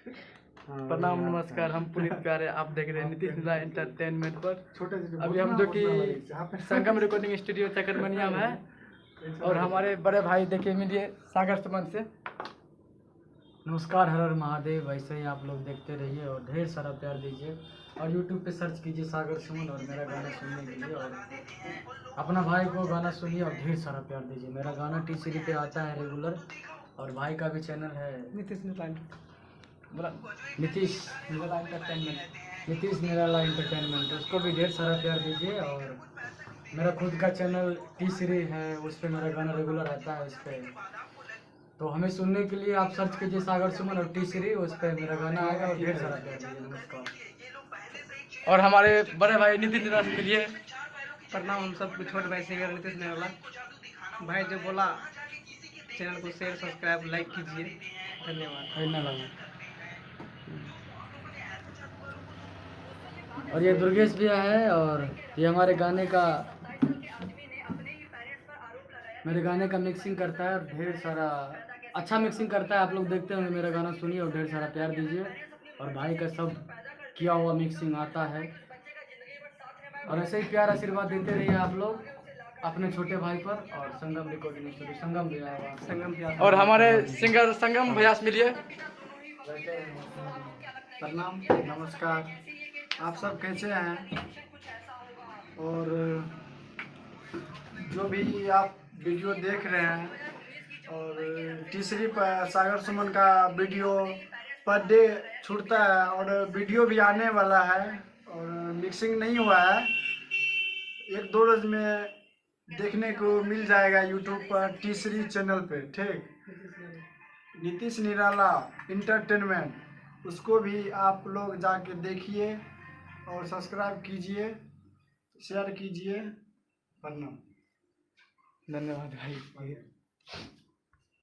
प्रणाम नमस्कार, हम पुनीत प्यारे, आप देख रहे हैं नीतीश निरा एंटरटेनमेंट पर। अभी हम जो कि संगम रिकॉर्डिंग स्टूडियो चकरमनिया में है और हमारे बड़े भाई देखिए मिलिए सागर सुमन से। नमस्कार, हर हर महादेव। वैसे ही आप लोग देखते रहिए और ढेर सारा प्यार दीजिए और यूट्यूब पे सर्च कीजिए सागर सुमन और मेरा गाना सुनने के लिए और अपना भाई को गाना सुनिए और ढेर सारा प्यार दीजिए। मेरा गाना टी सीरीज पे आता है रेगुलर और भाई का भी चैनल है नीतीश निराला एंटरटेनमेंट, उसको भी ढेर सारा प्यार दीजिए। और मेरा खुद का चैनल टी सीरीज है, उस पर मेरा गाना रेगुलर आता है। उस पर तो हमें सुनने के लिए आप सर्च कीजिए सागर सुमन और टी सीरीज, उस पर मेरा गाना आएगा और ढेर सारा प्यार दीजिए। नमस्कार। और हमारे बड़े भाई नीतीश निरा से मिलिए। प्रणाम, हम सब छोटे भाई सिंगर नीतीश निराला भाई जो बोला चैनल को शेयर सब्सक्राइब लाइक कीजिए। धन्यवाद। और ये दुर्गेश भैया है और ये हमारे मेरे गाने का मिक्सिंग करता है और ढेर सारा अच्छा मिक्सिंग करता है। आप लोग देखते होंगे, मेरा गाना सुनिए और ढेर सारा प्यार दीजिए। और भाई का सब किया हुआ मिक्सिंग आता है और ऐसे ही प्यार आशीर्वाद देते रहिए आप लोग अपने छोटे भाई पर। और संगम रिकॉर्डिंग स्टूडियो संगम भैया और हमारे सिंगर संगम भैया से मिलिए। प्रणाम नमस्कार, आप सब कैसे हैं? और जो भी आप वीडियो देख रहे हैं और तीसरी पर सागर सुमन का वीडियो पर डे छूटता है और वीडियो भी आने वाला है और मिक्सिंग नहीं हुआ है, 1-2 रोज में देखने को मिल जाएगा यूट्यूब पर तीसरी चैनल पे। ठीक, नीतीश निराला एंटरटेनमेंट, उसको भी आप लोग जाके देखिए और सब्सक्राइब कीजिए, शेयर कीजिए। प्रणाम, धन्यवाद भाई।